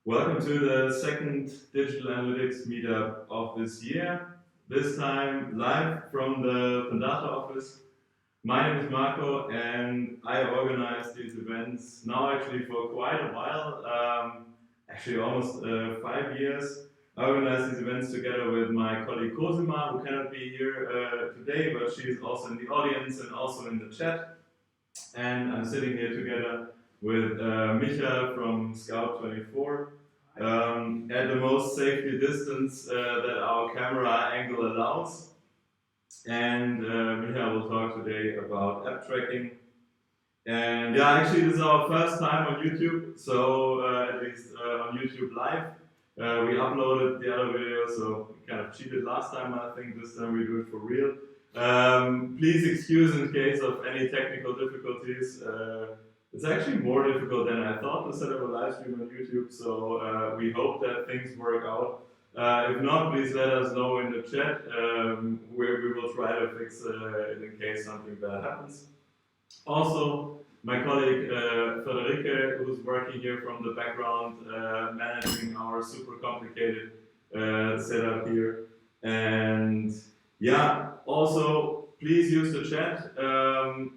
Welcome to the second Digital Analytics Meetup of this year. This time live from the Pandata office. My name is Marco and I organize these events now actually for quite a while, actually almost 5 years. I organize these events together with my colleague Cosima, who cannot be here today, but she is also in the audience and also in the chat. And I'm sitting here together with Micha from Scout24 at the most safety distance that our camera angle allows. And Micha will talk today about app tracking. And yeah, actually this is our first time on YouTube, so at least on YouTube Live. We uploaded the other video, so we kind of cheated last time. I think this time we do it for real. Please excuse in case of any technical difficulties. It's actually more difficult than I thought to set up a live stream on YouTube, so we hope that things work out. If not, please let us know in the chat. We will try to fix it in case something bad happens. Also, my colleague Federica, who's working here from the background, managing our super complicated setup here. And yeah, also please use the chat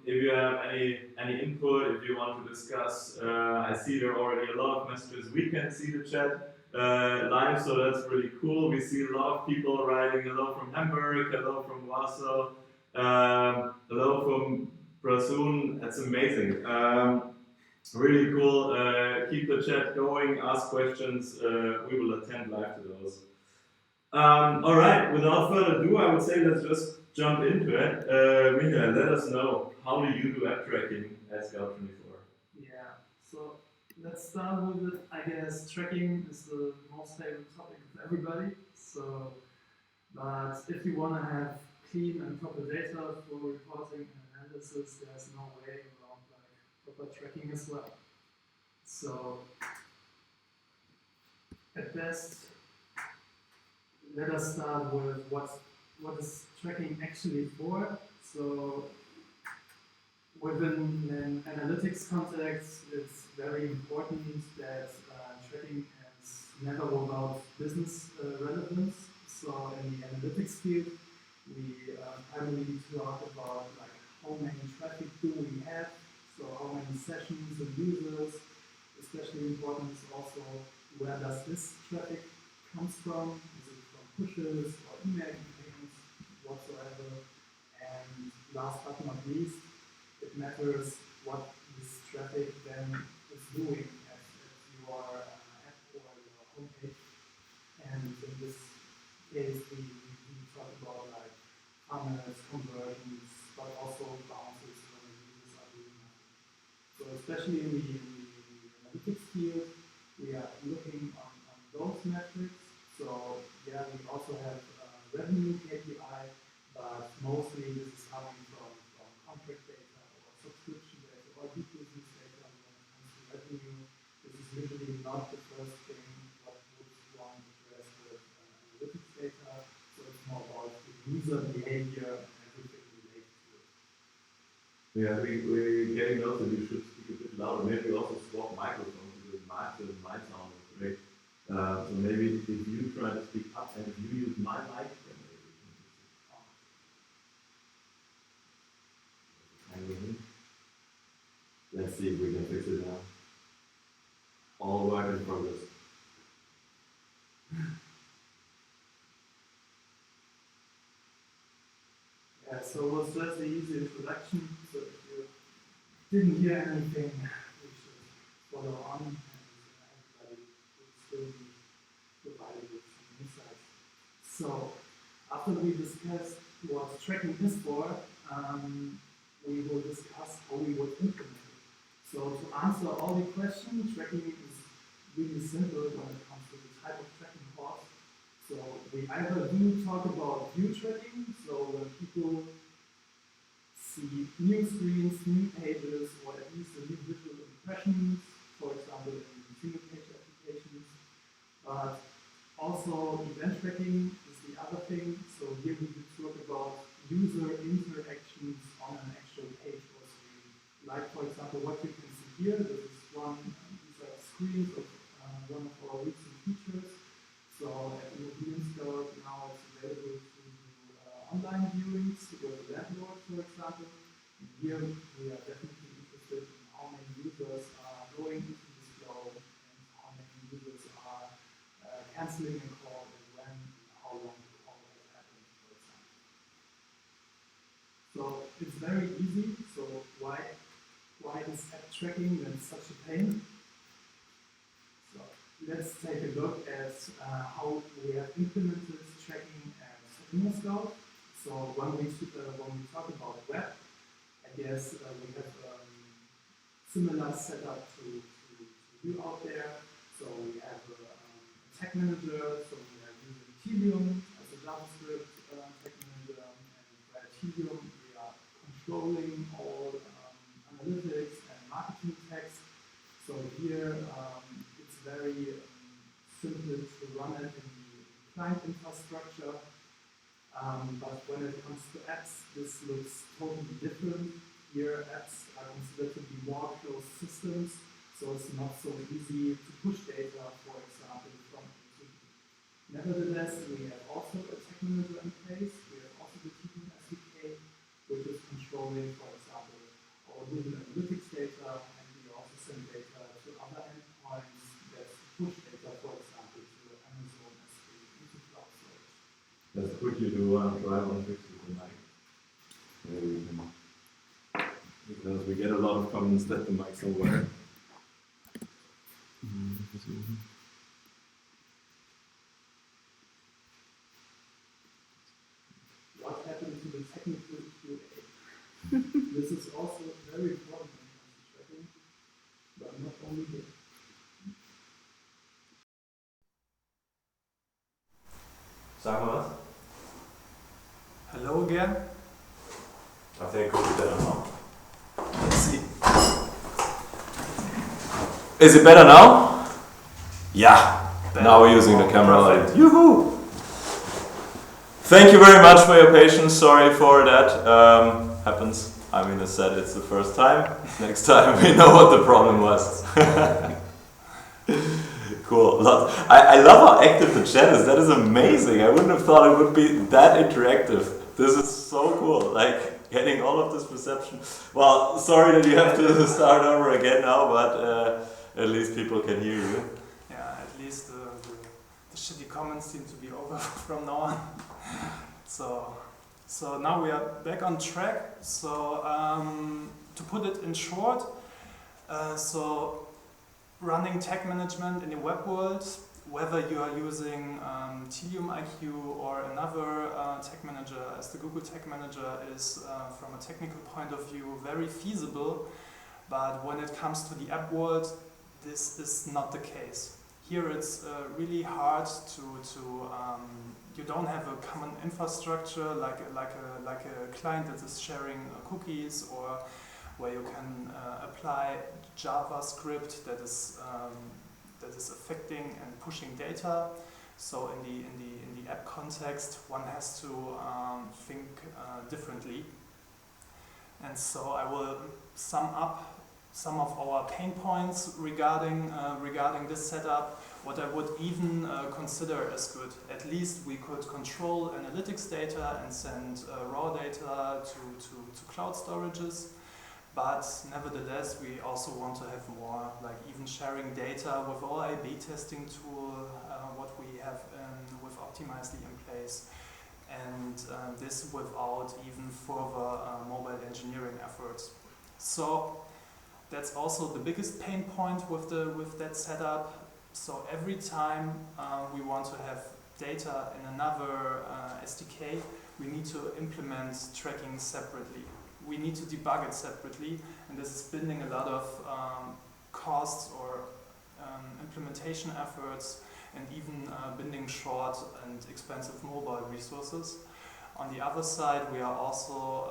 if you have any input, if you want to discuss. I see there are already a lot of messages. We can see the chat live, so that's really cool. We see a lot of people writing hello from Hamburg, hello from Warsaw, hello from Prasoon. That's amazing. Really cool. Keep the chat going, ask questions. We will attend live to those. All right, without further ado, I would say let's just jump into it. Michael, let us know, how do you do app tracking at Scout24? Yeah, so let's start with it. I guess tracking is the most favorite topic of everybody. So, but if you want to have clean and proper data for reporting and analysis, there's no way around like proper tracking as well. So, at best, let us start with what is tracking actually for. So, within an analytics context, it's very important that tracking is never without business relevance. So, in the analytics field, we primarily talk about like how many traffic do we have, so how many sessions and users. Especially important is also where does this traffic comes from? Is it from pushes or email campaigns, whatsoever? And last but not least, it matters what this traffic then is doing at your app or your homepage. And in this case, we talk about like funnels, conversions, but also bounces when the users are doing nothing. So especially in the analytics field, we are looking on those metrics. So yeah, we also have revenue KPI, but mostly this is coming from contract data or subscription data or new business data. When it comes to revenue, this is usually not the first thing what would one address with analytics data. So it's more about the user behavior and everything related to it. Yeah, we're getting those, and you should speak a bit louder. Maybe also swap microphones because my sound is great. So maybe if you try to speak up and if you use my mic, then maybe we can just let's see if we can fix it now. All work in progress. Yeah, so it was just the easy introduction. So if you didn't hear anything, we should follow on, and everybody will still be provided with some insights. So after we discussed what tracking is for, we will discuss how we would implement it. So to answer all the questions, tracking is really simple when it comes to the type of tracking cost. So we either do talk about view tracking, so when people see new screens, new pages, or at least a new visual impressions, for example in single page applications. But also event tracking is the other thing. So here we talk about user interactions on an actual page or screen. Like for example what you can see here, this is these are screens of one of our recent features. So at Immobilien Scout now it's available to do online viewings with the landlord, for example. And here we are definitely interested in how many users are going into this flow and how many users are canceling a call and when and how long the call has happened, for example. So it's very easy. So why is app tracking then such a pain? So let's take a look at how we have implemented tracking at ImmoScout. So when we talk about web, I guess we have similar setup to you out there. So we have a tag manager. So we are using Telium as a JavaScript tag manager, and by Telium we are controlling all analytics and marketing tags. So here it's very simple to run it in the client infrastructure. But when it comes to apps, this looks totally different. Here, apps are considered to be more closed systems, so it's not so easy to push data, for example, from A to B. Nevertheless, we have also a tag manager in place. We have also the Telium SDK, which is controlling, for example, our Google Analytics data, and we also send data to other endpoints that push data, for example, to Amazon S3 into cloud storage. Let's quickly do one try on fix with the mic. Maybe we can, because we get a lot of comments that the mics don't work. What happened to the technical QA? This is also very important when it comes to tracking, but not only here. Sag mal was. Hello again. I think it could be better now. Let's see. Is it better now? Yeah. Better. Now we're using the camera light. Perfect. Yoo-hoo! Thank you very much for your patience. Sorry for that. Happens. I mean, as said, it's the first time. Next time we know what the problem was. Cool. I love how active the chat is. That is amazing. I wouldn't have thought it would be that interactive. This is so cool. Like getting all of this reception. Well, sorry that you have to start over again now, but at least people can hear you. Yeah, at least the shitty comments seem to be over from now on. So now we are back on track. So to put it in short, so running tag management in the web world, whether you are using Telium IQ or another tag manager as the Google Tag Manager, is from a technical point of view very feasible. But when it comes to the app world, this is not the case. Here it's really hard to you don't have a common infrastructure like a client that is sharing cookies, or where you can apply JavaScript that is affecting and pushing data. So in the app context, one has to think differently. And so I will sum up some of our pain points regarding this setup. What I would even consider as good. At least we could control analytics data and send raw data to cloud storages. But nevertheless, we also want to have more, like even sharing data with our A/B testing tool, what we have with Optimizely in place, and this without even further mobile engineering efforts. So that's also the biggest pain point with that setup. So every time we want to have data in another SDK, we need to implement tracking separately. We need to debug it separately, and this is spending a lot of costs or implementation efforts, and even binding short and expensive mobile resources. On the other side, we are also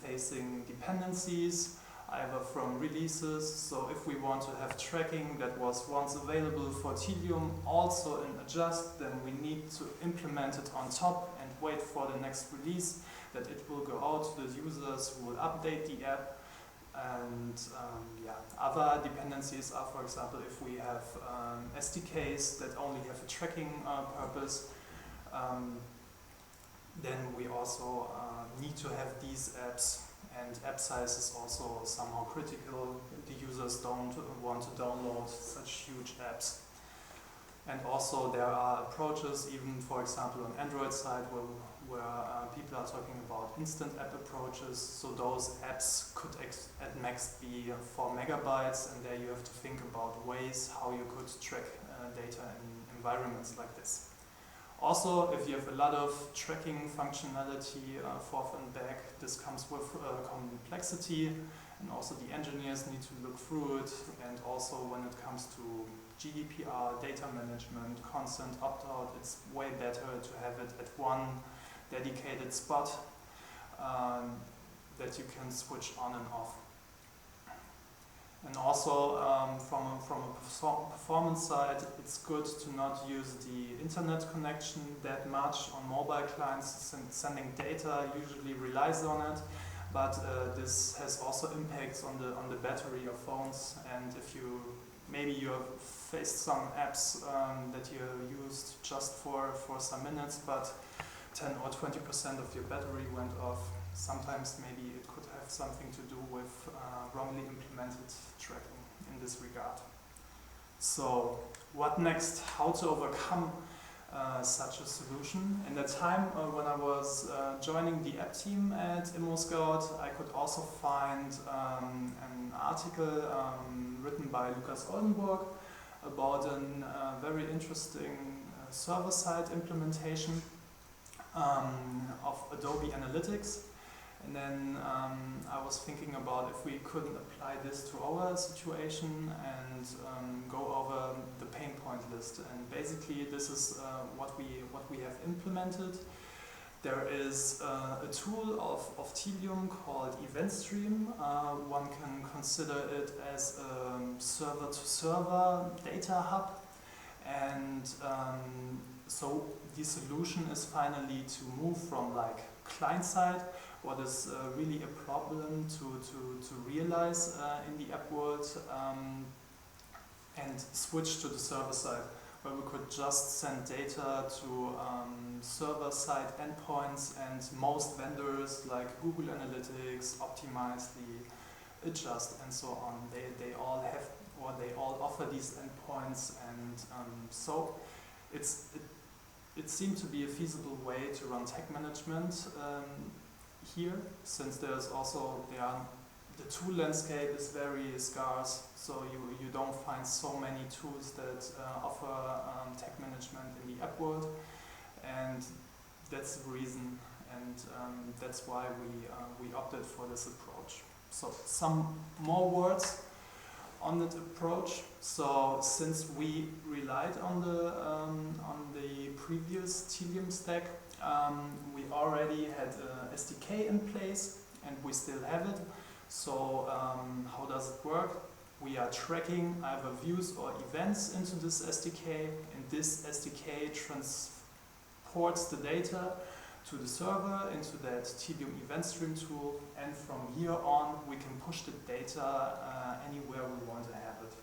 facing dependencies, either from releases. So if we want to have tracking that was once available for Telium also in Adjust, then we need to implement it on top and wait for the next release, that it will go out to the users who will update the app. And yeah, other dependencies are, for example, if we have SDKs that only have a tracking purpose, then we also need to have these apps, and app size is also somehow critical. The users don't want to download such huge apps. And also there are approaches, even for example on Android side, where people are talking about instant app approaches. So those apps could at max be 4 megabytes, and there you have to think about ways how you could track data in environments like this. Also, if you have a lot of tracking functionality forth and back, this comes with complexity, and also the engineers need to look through it. And also when it comes to GDPR, data management, consent, opt-out, it's way better to have it at one dedicated spot that you can switch on and off. And also from a performance side, it's good to not use the internet connection that much on mobile clients. Sending data usually relies on it, but this has also impacts on the battery of phones. And if you maybe you have faced some apps that you used just for some minutes, but 10 or 20% of your battery went off. Sometimes maybe it could have something to do with wrongly implemented tracking in this regard. So what next? How to overcome such a solution? In the time when I was joining the app team at ImmoScout, I could also find an article written by Lukas Oldenburg about a very interesting server-side implementation of Adobe Analytics. And then I was thinking about if we couldn't apply this to our situation and go over the pain point list. And basically this is what we have implemented. There is a tool of Telium called Event Stream. One can consider it as a server-to-server data hub. And so the solution is finally to move from like client-side, what is really a problem to realize in the app world, and switch to the server side, where we could just send data to server-side endpoints, and most vendors like Google Analytics, Optimizely, Adjust, and so on, they all have, or they all offer these endpoints, and so it seemed to be a feasible way to run tech management here, since there's also the tool landscape is very scarce, so you don't find so many tools that offer tech management in the app world, and that's the reason, and that's why we opted for this approach. So some more words on that approach. So since we relied on the previous Telium stack, we already had a SDK in place, and we still have it. So how does it work? We are tracking either views or events into this SDK, and this SDK transports the data to the server into that Telium event stream tool, and from here on we can push the data anywhere we want to have it.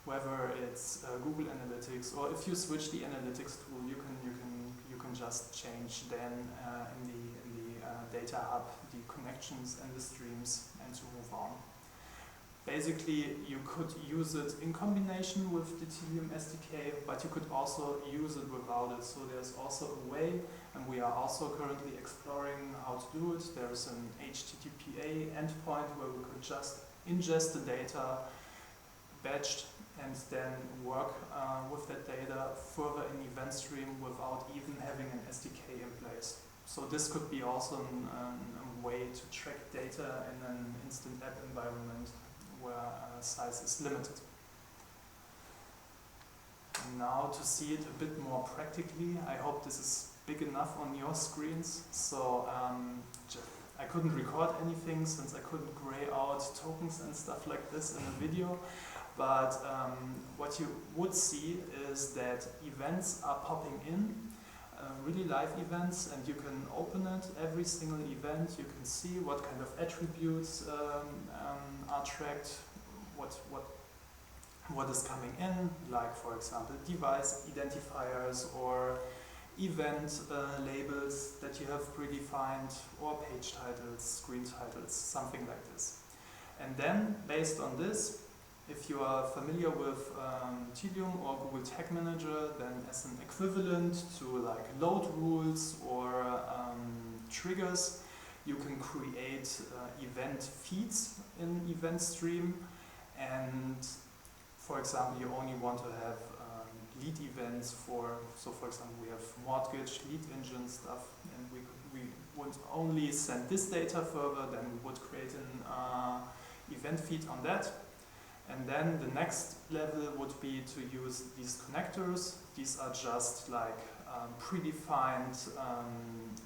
Whether it's Google Analytics, or if you switch the analytics tool, you can just change then in the data hub the connections and the streams, and to move on. Basically, you could use it in combination with the Telium SDK, but you could also use it without it. So there's also a way, and we are also currently exploring how to do it. There's an HTTPA endpoint where we could just ingest the data, batched, and then work with that data further in event stream without even having an SDK in place. So this could be also a way to track data in an instant app environment where size is limited. Now to see it a bit more practically, I hope this is big enough on your screens. So I couldn't record anything since I couldn't gray out tokens and stuff like this in a video. But what you would see is that events are popping in, really live events, and you can open it, every single event. You can see what kind of attributes tracked, what is coming in, like for example device identifiers or event labels that you have predefined, or page titles, screen titles, something like this. And then, based on this, if you are familiar with Tilium or Google Tag Manager, then as an equivalent to like load rules or triggers, you can create event feeds in event stream. And for example, you only want to have lead events for example, we have mortgage, lead engine stuff, and we would only send this data further, then we would create an event feed on that. And then the next level would be to use these connectors. These are just like predefined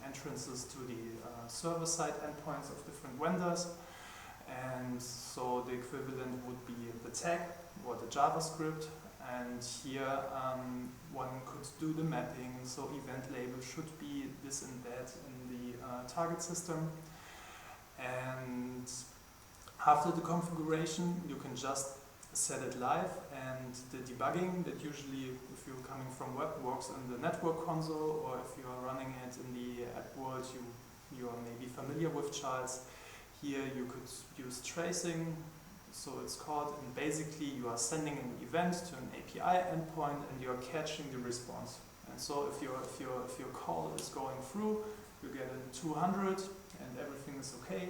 entrances to the server-side endpoints of different vendors. And so the equivalent would be the tag or the JavaScript. And here one could do the mapping, so event label should be this and that in the target system. And after the configuration, you can just set it live, and the debugging that usually, if you're coming from web, works in the network console, or if you are running it in the app world, you are maybe familiar with Charles. Here you could use tracing, so it's called, and basically you are sending an event to an API endpoint and you are catching the response. And so if your call is going through, you get a 200 and everything is okay.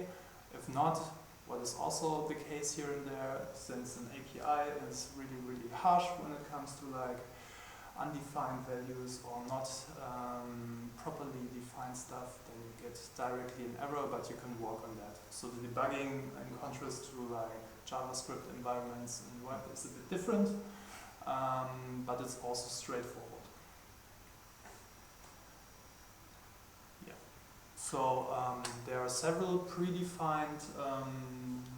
If not, what is also the case here and there, since an API is really, really harsh when it comes to like undefined values or not properly defined stuff, then you get directly an error, but you can work on that. So the debugging, in contrast to like JavaScript environments in web, is a bit different, but it's also straightforward. So there are several predefined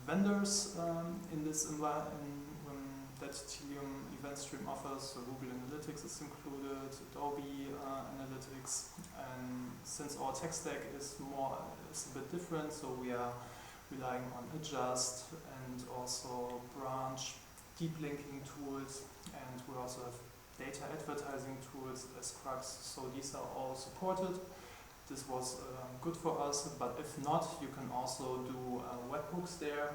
vendors in this environment that Tilium Event Stream offers. So Google Analytics is included, Adobe Analytics, and since our tech stack is a bit different, so we are relying on Adjust and also Branch, deep linking tools, and we also have data advertising tools as Crux. So these are all supported. This was good for us, but if not, you can also do webhooks there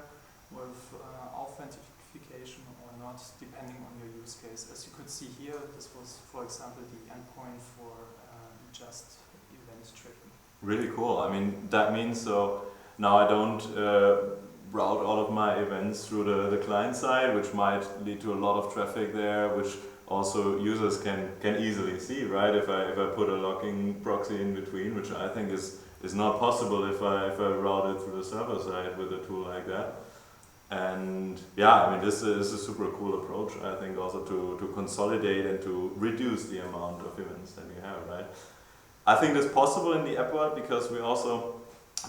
with authentication or not, depending on your use case. As you could see here, this was, for example, the endpoint for just event tracking. Really cool. I mean, that means so now I don't route all of my events through the client side, which might lead to a lot of traffic there, which also users can easily see, right? If I put a logging proxy in between, which I think is not possible if I route it through the server side with a tool like that. And yeah, I mean, this is a super cool approach, I think, also to consolidate and to reduce the amount of events that you have, right? I think that's possible in the app world because we also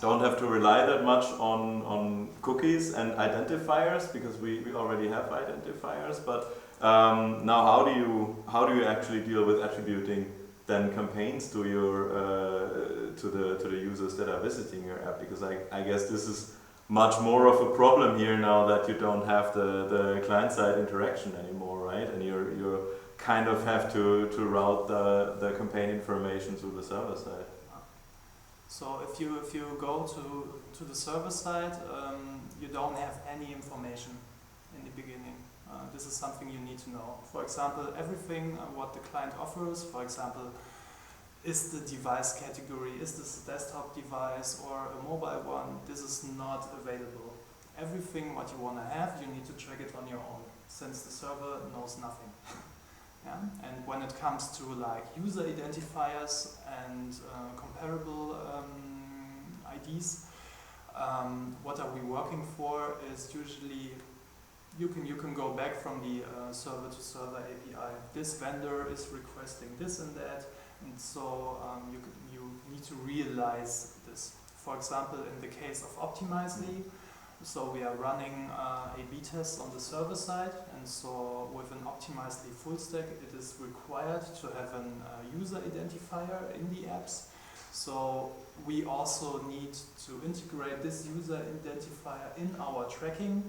don't have to rely that much on cookies and identifiers, because we already have identifiers. But now, how do you actually deal with attributing then campaigns to your to the users that are visiting your app? Because I guess this is much more of a problem here now that you don't have the client side interaction anymore, right? And you're kind of have to route the campaign information to the server side. So if you go to the server side, you don't have any information in the beginning. This is something you need to know. For example, everything what the client offers, for example, is the device category, is this a desktop device or a mobile one, this is not available. Everything what you want to have, you need to track it on your own, since the server knows nothing. Yeah? And when it comes to like user identifiers and comparable IDs, what are we working for is usually you can go back from the server to server API. This vendor is requesting this and that, and so you need to realize this. For example, in the case of Optimizely, so we are running A/B tests on the server side, and so with an Optimizely full stack, it is required to have an user identifier in the apps. So we also need to integrate this user identifier in our tracking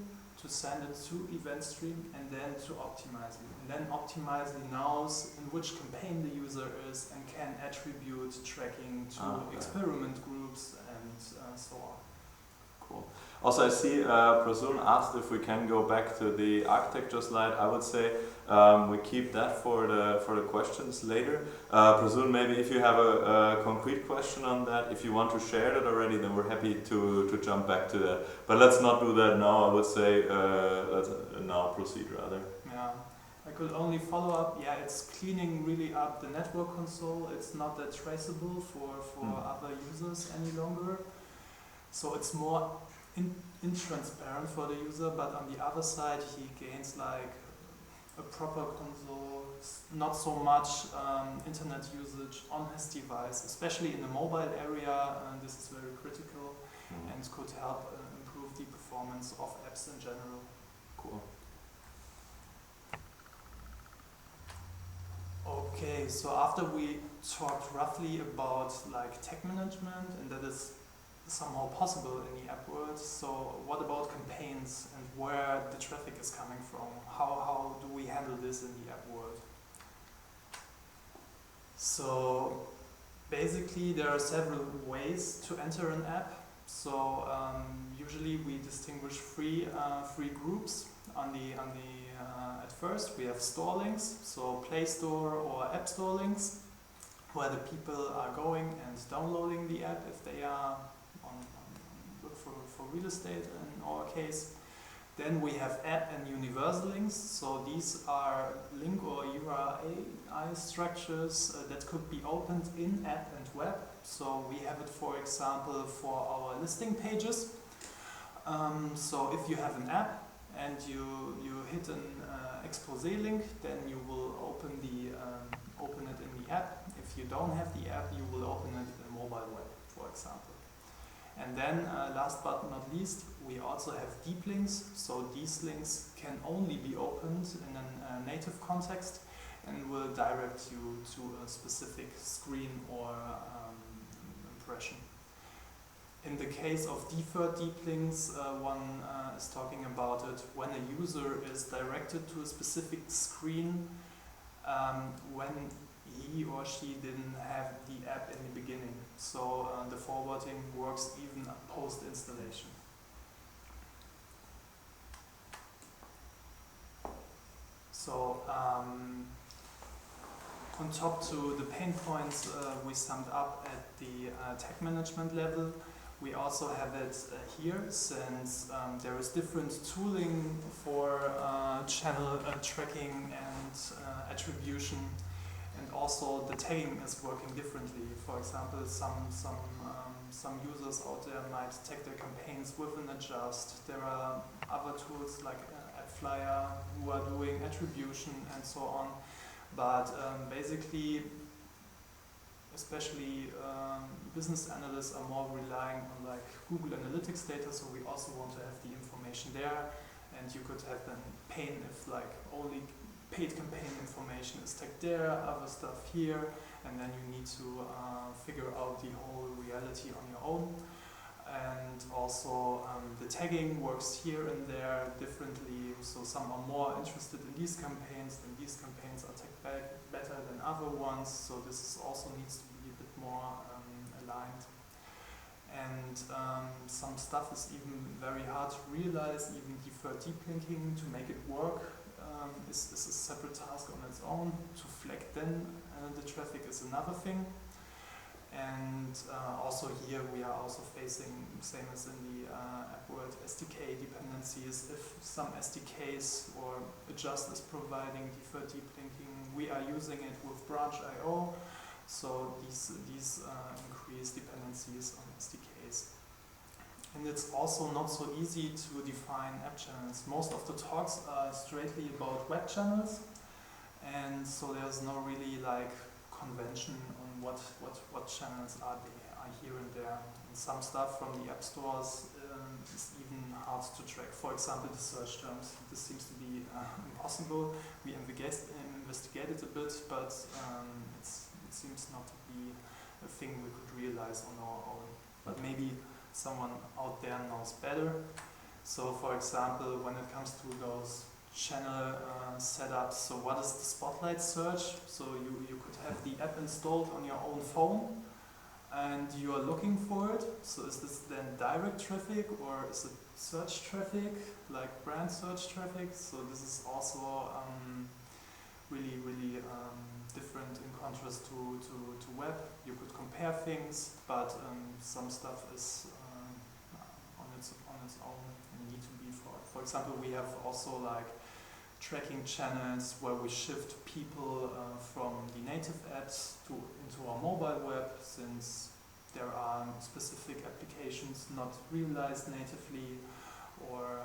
to send it to EventStream, and then to Optimizely. And then Optimizely knows in which campaign the user is and can attribute tracking to experiment groups and so on. Cool. Also, I see Prasun asked if we can go back to the architecture slide. I would say we keep that for the questions later. Prasun, maybe if you have a concrete question on that, if you want to share that already, then we're happy to jump back to that. But let's not do that now. I would say let's now proceed rather. Yeah, I could only follow up. Yeah, it's cleaning really up the network console. It's not that traceable for other users any longer. So it's more intransparent for the user, but on the other side he gains like a proper console, not so much internet usage on his device, especially in the mobile area. This is very critical and could help improve the performance of apps in general. Cool. Okay, so after we talked roughly about like tech management, and that is somehow possible in the app world, so what about campaigns and where the traffic is coming from? How do we handle this in the app world? So basically there are several ways to enter an app. So usually we distinguish three groups. At first we have store links, so Play Store or App Store links, where the people are going and downloading the app if they are look for real estate in our case. Then we have app and universal links, so these are link or URI structures that could be opened in app and web. So we have it, for example, for our listing pages. So if you have an app and you hit an expose link, then you will open it in the app. If you don't have the app, you will open it in mobile web, for example. And then last but not least, we also have deep links. So these links can only be opened in a native context and will direct you to a specific screen or impression. In the case of deferred deep links, one is talking about it when a user is directed to a specific screen when he or she didn't have the app in the beginning. So the forwarding works even post-installation. So on top to the pain points we summed up at the tech management level, we also have it here, since there is different tooling for channel tracking and attribution, and also the tagging is working differently. For example, some users out there might tag their campaigns with an adjust. There are other tools like AppFlyer who are doing attribution and so on. But basically, especially business analysts are more relying on like Google Analytics data, so we also want to have the information there, and you could have then pain if like only paid campaign information is tagged there, other stuff here, and then you need to figure out the whole reality on your own. And also the tagging works here and there differently, so some are more interested in these campaigns, and these campaigns are tagged better than other ones, so this is also needs to be a bit more aligned. And some stuff is even very hard to realize, even deferred deep linking to make it work is a separate task on its own. To flag then the traffic is another thing. And also here we are also facing, same as in the app world, SDK dependencies. If some SDKs or Adjust is providing deferred deep linking, we are using it with branch.io, so these increase dependencies on SDKs. And it's also not so easy to define app channels. Most of the talks are straightly about web channels, and so there's no really like convention on what channels are here and there. And some stuff from the app stores is even hard to track. For example, the search terms. This seems to be impossible. We investigated a bit, but it seems not to be a thing we could realize on our own. But maybe someone out there knows better. So for example, when it comes to those channel setups, so what is the spotlight search? So you could have the app installed on your own phone and you are looking for it. So is this then direct traffic or is it search traffic, like brand search traffic? So this is also really different in contrast to web. You could compare things, but some stuff is on its own and need to be for example, we have also like tracking channels where we shift people from the native apps into our mobile web, since there are specific applications not realized natively, or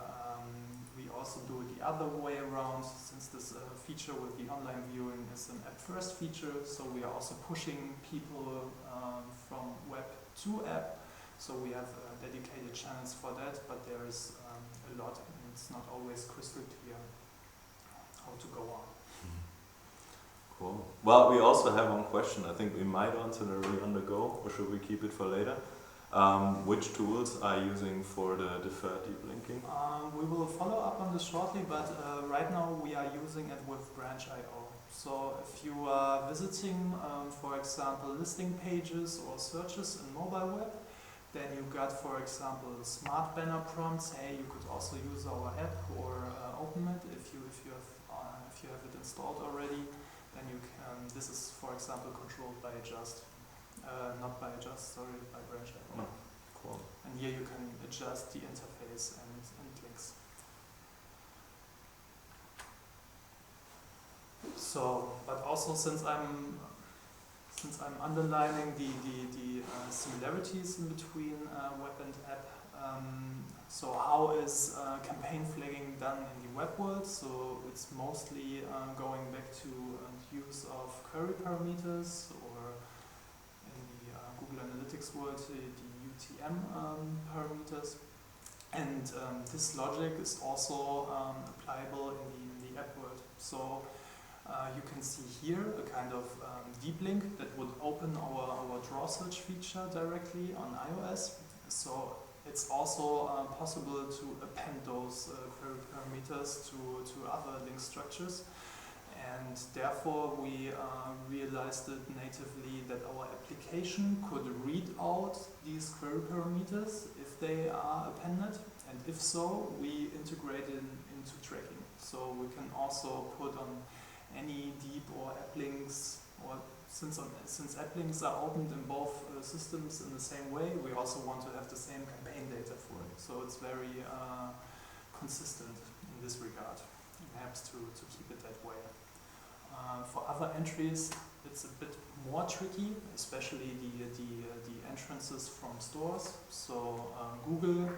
we also do it the other way around, since this feature with the online viewing is an app first feature, so we are also pushing people from web to app. So we have dedicated channels for that, but there is a lot and it's not always crystal clear how to go on. Cool. Well, we also have one question. I think we might answer it on the go, or should we keep it for later? Which tools are you using for the deferred deep linking? We will follow up on this shortly, but right now we are using it with Branch.io. So if you are visiting, for example, listing pages or searches in mobile web, then you got, for example, smart banner prompts. Hey, you could also use our app or open it if you have it installed already. Then you can. This is, for example, controlled by not by by Branch.io. Oh, cool. And here you can adjust the interface and links. So, but also since I'm underlining the similarities in between web and app, so how is campaign flagging done in the web world? So it's mostly going back to use of query parameters, or in the Google Analytics world, the UTM parameters. And this logic is also applicable in the app world. So you can see here a kind of deep link that would open our draw search feature directly on iOS. So it's also possible to append those query parameters to other link structures. And therefore we realized it natively that our application could read out these query parameters if they are appended. And if so, we integrate it into tracking. So we can also put on any deep or app links, or since app links are opened in both systems in the same way, we also want to have the same campaign data for it. So it's very consistent in this regard. Perhaps to keep it that way. For other entries, it's a bit more tricky, especially the entrances from stores. So Google,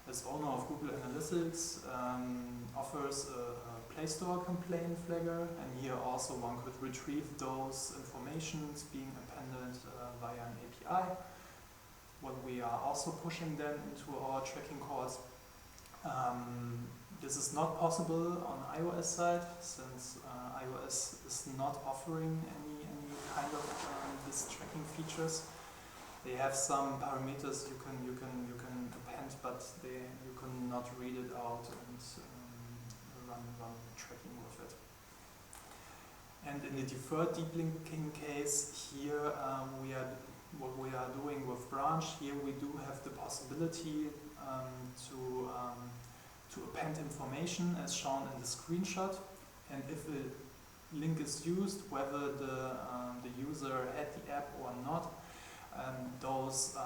as owner of Google Analytics, offers a Play Store complaint flagger, and here also one could retrieve those informations being appended via an API. What we are also pushing then into our tracking calls. This is not possible on iOS side, since iOS is not offering any kind of this tracking features. They have some parameters you can append, but you cannot read it out and run tracking with it. And in the deferred deep linking case, here what we are doing with Branch. Here we do have the possibility to append information as shown in the screenshot, and if a link is used, whether the user had the app or not, those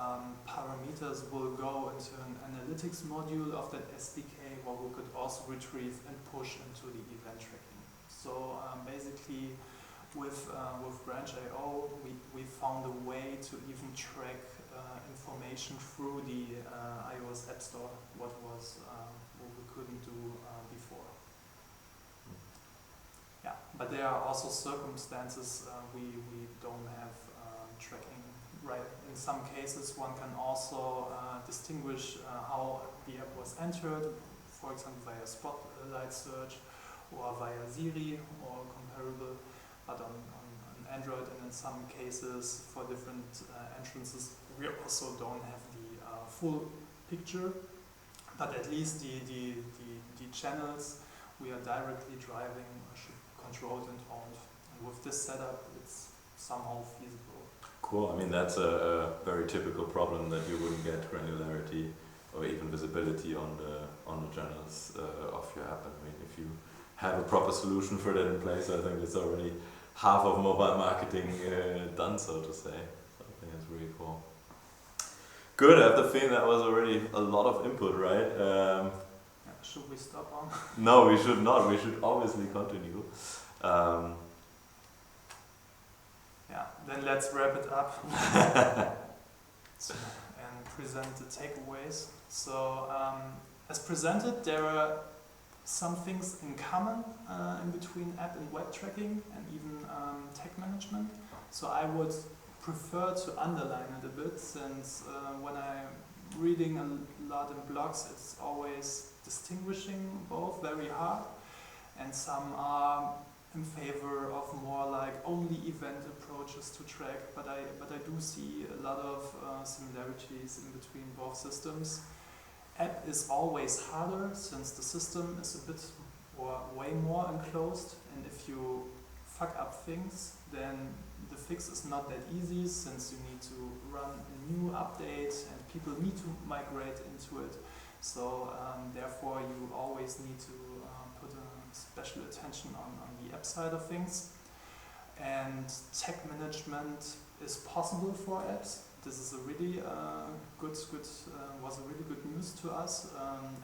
parameters will go into an analytics module of that SDK, where we could also retrieve and push into the event tracking. So basically, with Branch.io, we found a way to even track information through the iOS App Store, what we couldn't do before. Yeah, but there are also circumstances we don't have tracking. Right. In some cases, one can also distinguish how the app was entered, for example, via Spotlight search or via Siri or comparable. But on Android and in some cases for different entrances, we also don't have the full picture. but at least the channels we are directly driving should be controlled and owned. And with this setup, it's somehow feasible. Cool. I mean, that's a very typical problem, that you wouldn't get granularity or even visibility on the channels of your app. I mean, if you have a proper solution for that in place, I think it's already half of mobile marketing done, so to say. So I think it's really cool. Good. I have the feeling that was already a lot of input, right? Should we stop on? No, we should not. We should obviously continue. Yeah, then let's wrap it up and present the takeaways. So, as presented, there are some things in common in between app and web tracking and even tag management. So I would prefer to underline it a bit, since when I'm reading a lot in blogs, it's always distinguishing both very hard, and some are in favor of more like only event approaches to track, but I do see a lot of similarities in between both systems. App is always harder, since the system is a bit or way more enclosed, and if you fuck up things, then the fix is not that easy, since you need to run a new update and people need to migrate into it. So therefore you always need to put a special attention on the app side of things. And tag management is possible for apps. This is a really was a really good news to us,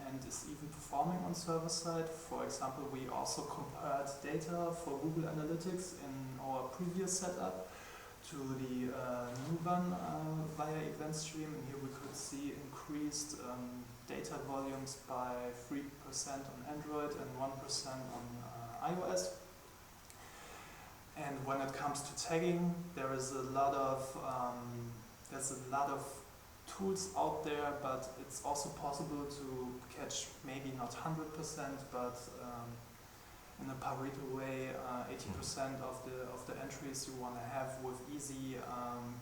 and is even performing on server side. For example, we also compared data for Google Analytics in our previous setup to the new one via event stream, and here we could see increased data volumes by 3% on Android and 1% on iOS. And when it comes to tagging, there is a lot of tools out there, but it's also possible to catch maybe not 100%, but in a Pareto way, 80% of the entries you want to have with easy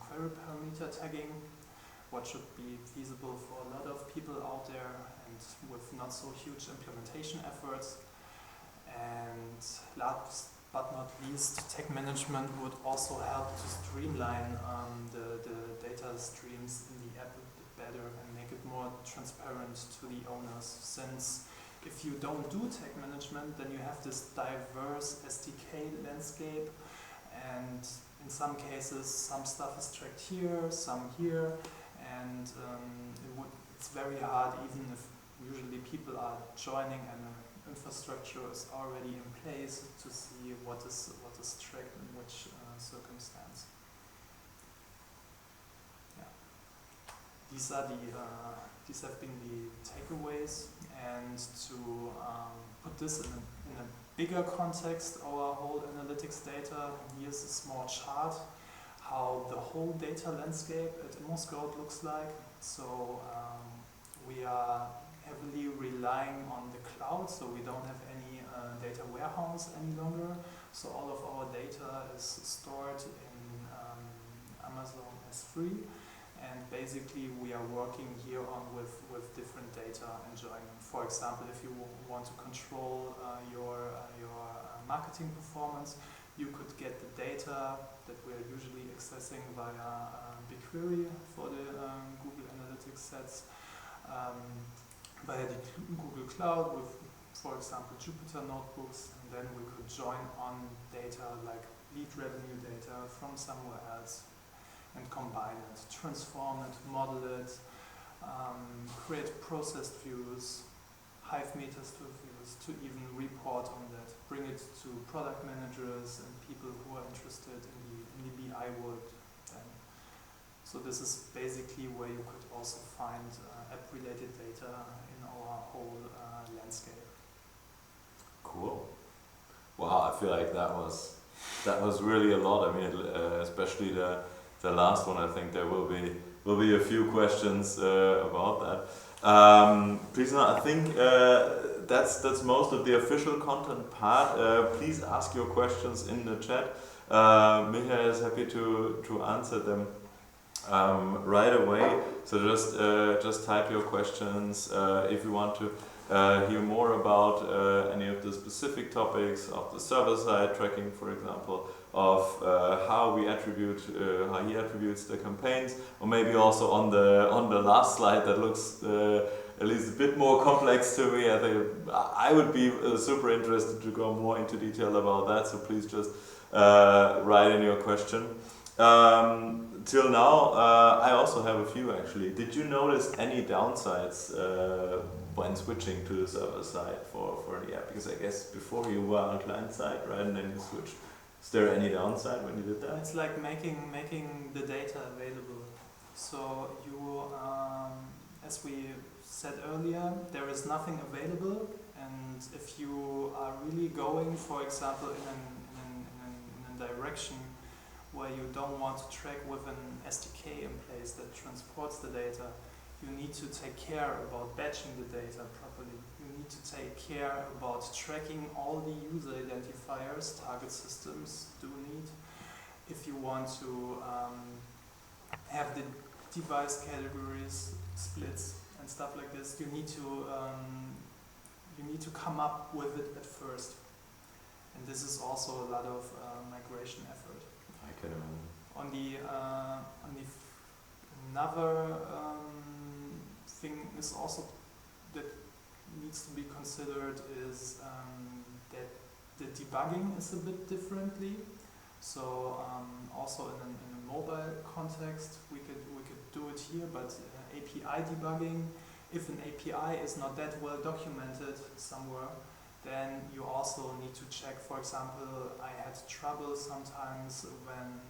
query parameter tagging, what should be feasible for a lot of people out there and with not so huge implementation efforts. And last but not least, tag management would also help to streamline the data streams in the app a bit better and make it more transparent to the owners, since if you don't do tag management, then you have this diverse SDK landscape, and in some cases some stuff is tracked here, some here, and it's very hard, even if usually people are joining and infrastructure is already in place, to see what is tracked in which circumstance. Yeah. These have been the takeaways, and to put this in a bigger context, our whole analytics data, here's a small chart how the whole data landscape at ImmoScout looks like. So we are heavily relying on the cloud, so we don't have any data warehouse any longer. So all of our data is stored in Amazon S3, and basically we are working here on with different data and joining them. For example, if you want to control your marketing performance, you could get the data that we are usually accessing via BigQuery for the Google Analytics sets, via the Google Cloud with, for example, Jupyter notebooks, and then we could join on data like lead revenue data from somewhere else and combine it, transform it, model it, create processed views, hive meters to views, to even report on that, bring it to product managers and people who are interested in the BI world then. So this is basically where you could also find app-related data in our whole landscape. Cool. Wow, I feel like that was really a lot. I mean, especially the last one. I think there will be a few questions about that. Please, I think that's most of the official content part. Please ask your questions in the chat. Michael is happy to answer them. right away. So just type your questions if you want to hear more about any of the specific topics of the server-side tracking, for example, of how he attributes the campaigns, or maybe also on the last slide that looks at least a bit more complex to me. I think I would be super interested to go more into detail about that. So please just write in your question. Till now, I also have a few actually. Did you notice any downsides when switching to the server side for the app? Because I guess before you were on client side, right, and then you switched. Is there any downside when you did that? It's like making the data available. So you, as we said earlier, there is nothing available, and if you are really going, for example, in a direction where you don't want to track with an SDK in place that transports the data, you need to take care about batching the data properly. You need to take care about tracking all the user identifiers target systems do need. If you want to have the device categories, splits and stuff like this, you need to come up with it at first. And this is also a lot of migration effort. I can imagine. Another thing is also that needs to be considered is that the debugging is a bit differently. So also in a mobile context, we could do it here, but API debugging, if an API is not that well documented somewhere, then you also need to check. For example, I had trouble sometimes when,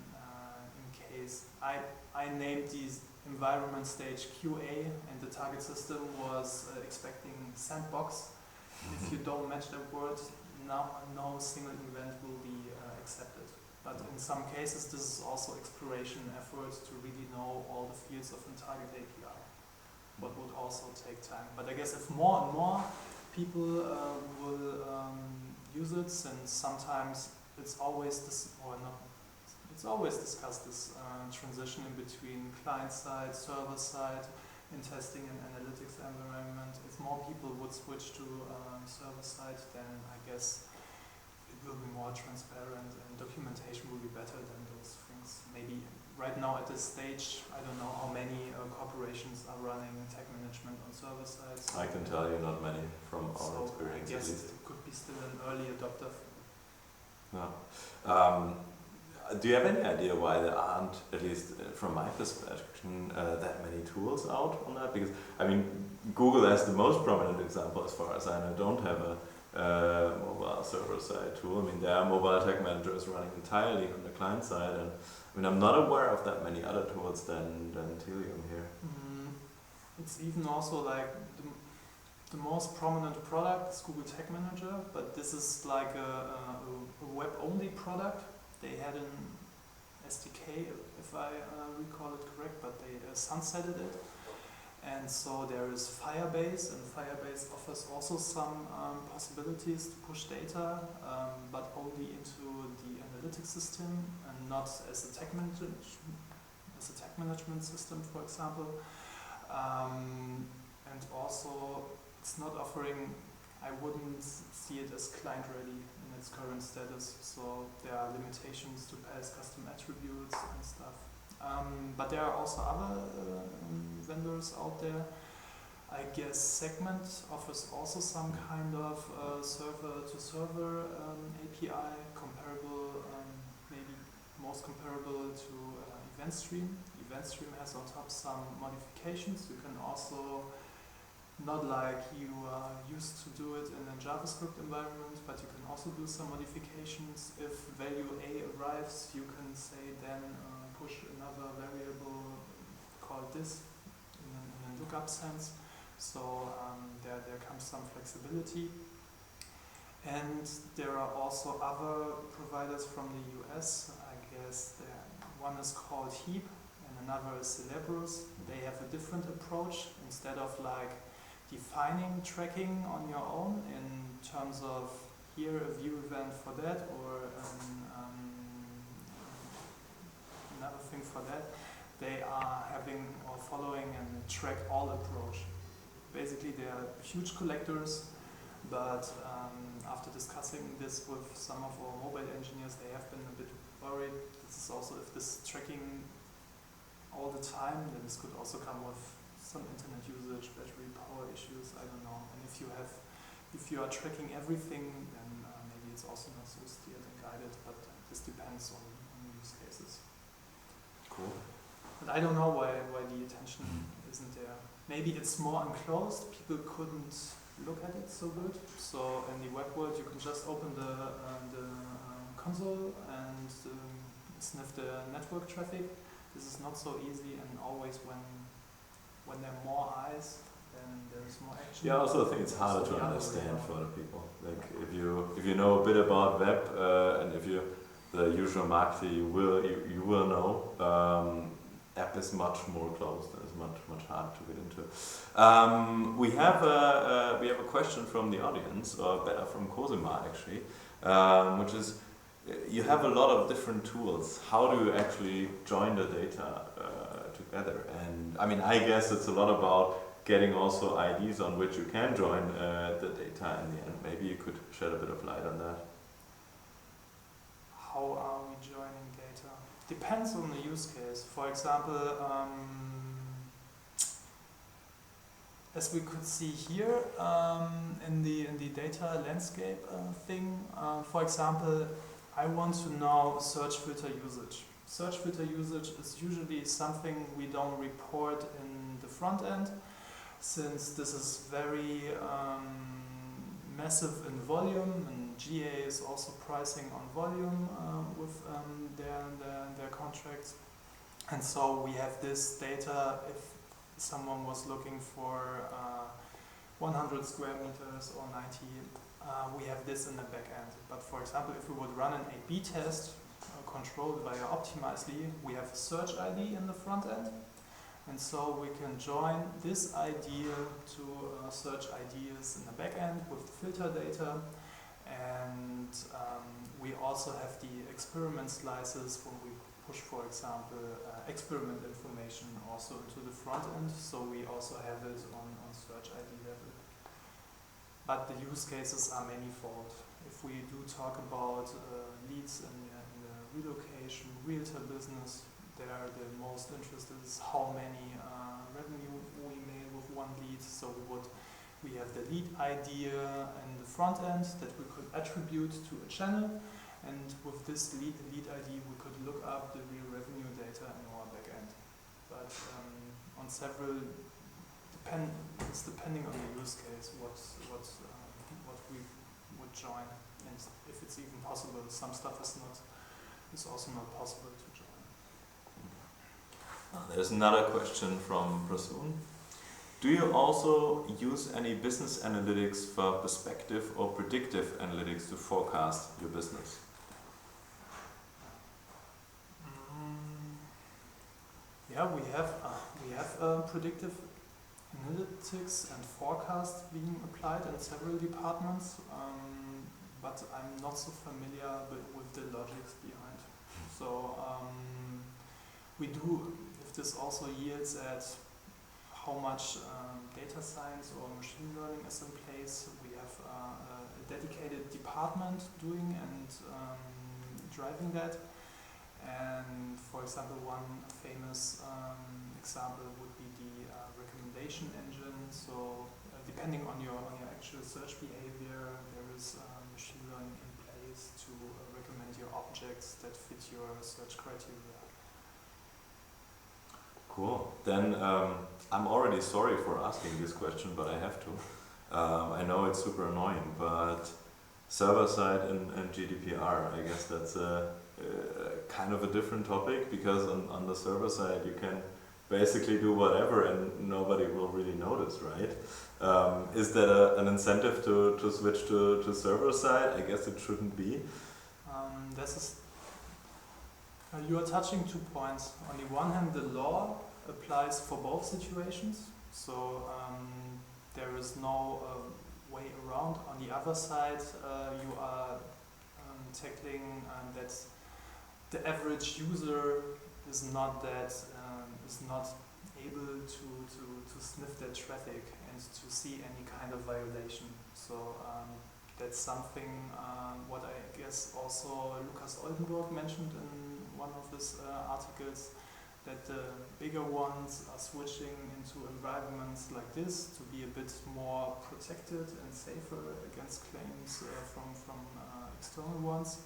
in case I named these environment stage QA and the target system was expecting sandbox. If you don't match that word, no single event will be accepted. But in some cases, this is also exploration efforts to really know all the fields of a target API, what would also take time. But I guess if more and more people will use it, since sometimes it's always discussed this transition in between client side, server side, in testing and analytics environment. If more people would switch to server side, then I guess it will be more transparent and documentation will be better than those things. Maybe right now at this stage, I don't know how many corporations are running tech management on server side. So I can tell you not many from our experience. I guess it could be still an early adopter. No. Do you have any idea why there aren't, at least from my perspective, that many tools out on that? Because I mean, Google as the most prominent example, as far as I know, don't have a mobile server-side tool. I mean, there are mobile tech managers running entirely on the client side, and I mean, I'm not aware of that many other tools than Telium here. It's even also like the most prominent product is Google Tag Manager, but this is like a web-only product. They had an SDK, if I recall it correct, but they sunsetted it. And so there is Firebase, and Firebase offers also some possibilities to push data, but only into the analytics system and not as a tech management system, for example. And also, it's not offering. I wouldn't see it as client ready in its current status. So there are limitations to pass custom attributes and stuff. But there are also other vendors out there. I guess Segment offers also some kind of server-to-server API comparable, maybe most comparable to EventStream. EventStream has on top some modifications. You can also, not like you used to do it in a JavaScript environment, but you can also do some modifications. If value A arrives, you can say then push another variable called this in a lookup sense. So there comes some flexibility. And there are also other providers from the US. I guess one is called Heap and another is Celebrus. They have a different approach. Instead of like defining tracking on your own in terms of here a view event for that or another thing for that, they are having or following and track all approach. Basically, they are huge collectors, but after discussing this with some of our mobile engineers, they have been a bit worried. This is also, if this is tracking all the time, then this could also come with some internet usage, battery power issues, I don't know. And if you are tracking everything, then maybe it's also not so steered and guided, but this depends on use cases. Cool. But I don't know why the attention isn't there. Maybe it's more enclosed, people couldn't look at it so good. So in the web world, you can just open the console and sniff the network traffic. This is not so easy, and always when there are more eyes, then there is more action. Yeah, I also think it's harder to understand for other people. Like if you know a bit about web and if you the usual marketer, you will know. App is much more closed and is much harder to get into. We have a question from the audience, or better from Cosima actually, which is, you have a lot of different tools. How do you actually join the data together? And I mean, I guess it's a lot about getting also IDs on which you can join the data in the end. Maybe you could shed a bit of light on that. How are we joining data? Depends on the use case. For example, as we could see here in the data landscape thing, for example, I want to know search filter usage. Search filter usage is usually something we don't report in the front end, since this is very massive in volume, and GA is also pricing on volume with their contracts. And so we have this data if someone was looking for 100 square meters or 90, we have this in the back end. But for example, if we would run an A/B test controlled via Optimizely, we have a search ID in the front end. And so we can join this idea to search ideas in the back end with the filter data. And we also have the experiment slices when we push, for example, experiment information also into the front end. So we also have it on search ID level. But the use cases are manifold. If we do talk about leads in the relocation, realtor business, there the most interested is how many revenue we made with one lead. So we have the lead idea in the front end that we could attribute to a channel, and with this lead ID we could look up the real revenue data in our back end. But on several it's depending on the use case what we would join, and if it's even possible. Some stuff is also not possible to join. There's another question from Prasoon. Do you also use any business analytics for perspective or predictive analytics to forecast your business? Yeah, we have predictive analytics and forecast being applied in several departments, but I'm not so familiar with the logics behind. So we do, if this also yields at how much data science or machine learning is in place, we have a dedicated department doing and driving that. And for example, one famous example would be the recommendation engine. So depending on your actual search behavior, there is machine learning in place to recommend your objects that fit your search criteria. Cool. Then I'm already sorry for asking this question, but I have to. I know it's super annoying, but server side and GDPR, I guess that's kind of a different topic, because on the server side you can basically do whatever and nobody will really notice, right? Is that an incentive to switch to server side? I guess it shouldn't be. You are touching 2 points. On the one hand, the law applies for both situations, so there is no way around. On the other side, you are tackling that the average user is not that is not able to sniff that traffic and to see any kind of violation. So that's something what I guess also Lukas Oldenburg mentioned in one of his articles, that the bigger ones are switching into environments like this to be a bit more protected and safer against claims from external ones.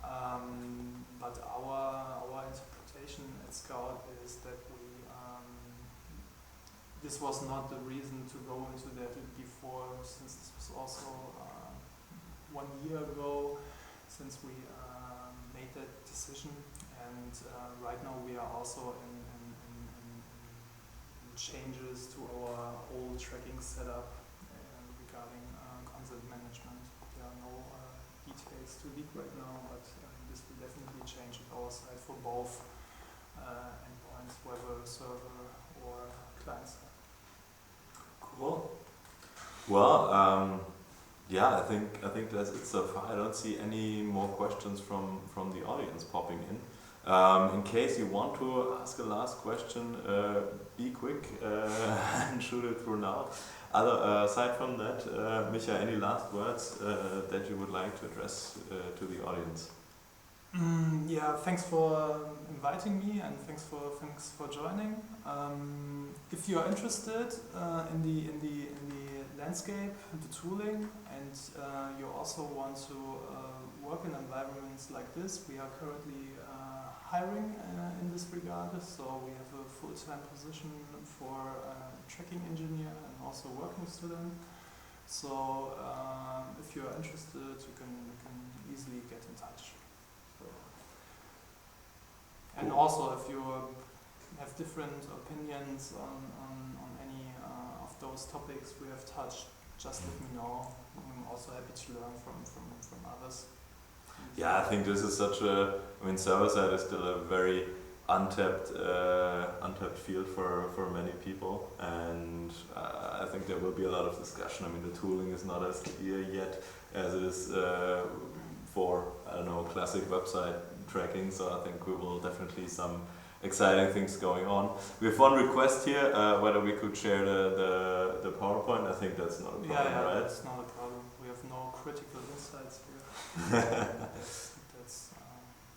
But our interpretation at Scout is that this was not the reason to go into that before, since this was also 1 year ago since we made that decision, and right now we are also in changes to our whole tracking setup regarding consent management. There are no details to leak right now, but this will definitely change at our side for both endpoints, whether server or client side. Cool. Well, yeah, I think that's it so far. I don't see any more questions from the audience popping in. In case you want to ask a last question, be quick and shoot it through now. Aside from that, Micha, any last words that you would like to address to the audience? Yeah, thanks for inviting me, and thanks for joining. If you are interested in the landscape, the tooling, and you also want to work in environments like this, we are currently hiring in this regard. So we have a full-time position for a tracking engineer and also working student. So if you are interested, you can easily get in touch. And also, if you have different opinions on any of those topics we have touched, just let me know. I'm also happy to learn from others. Yeah, I think this is such a, I mean, server-side is still a very untapped field for many people, and I think there will be a lot of discussion. I mean, the tooling is not as clear yet as it is for, I don't know, classic website tracking, so I think we will definitely some exciting things going on. We have one request here, whether we could share the PowerPoint. I think that's not a problem, yeah, right? That's not a problem. We have no critical insights here.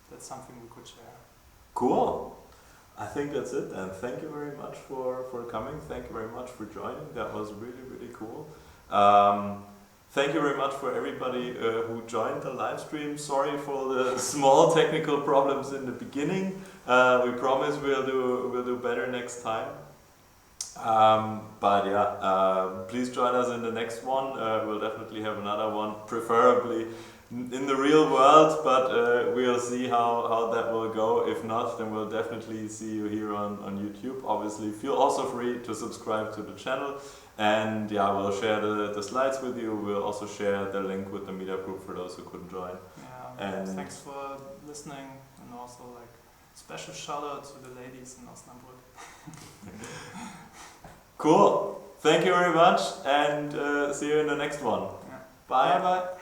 That's something we could share. Cool. I think that's it, and thank you very much for coming. Thank you very much for joining. That was really, really cool. Thank you very much for everybody who joined the live stream. Sorry for the small technical problems in the beginning. We promise we'll do better next time. But yeah, please join us in the next one. We'll definitely have another one, preferably in the real world, but we'll see how that will go. If not, then we'll definitely see you here on YouTube. Obviously, feel also free to subscribe to the channel. And yeah, we'll share the slides with you. We'll also share the link with the Meetup group for those who couldn't join. Yeah, and thanks for listening, and also like special shout out to the ladies in Osnabrück. Cool. Thank you very much, and see you in the next one. Yeah. Bye. Bye.